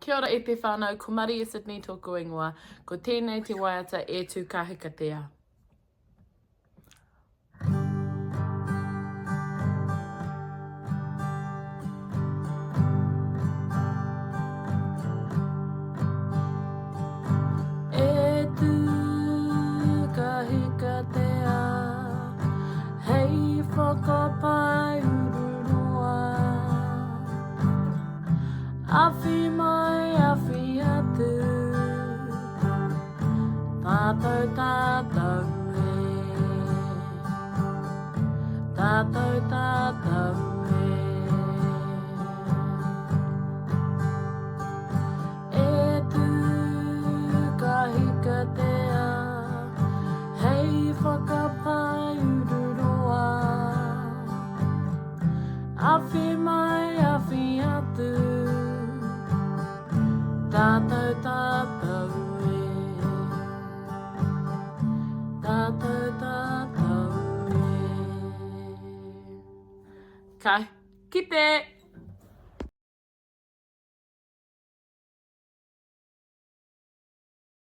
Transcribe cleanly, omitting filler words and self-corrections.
Kia ora e te whānau, ko Mari e Sydney tōku ingoa, ko tēnei te Waiata e tū kahikatea. E tū kahikatea, hei whakapai ururua. Awhi mai, awhi atu, tātou tātou e, tātou tātou e. E tū kahikatea, hei whakapai ururua. Awhi mai, awhi atu, tātou tātou e, tātou tātou e. Kai, kite!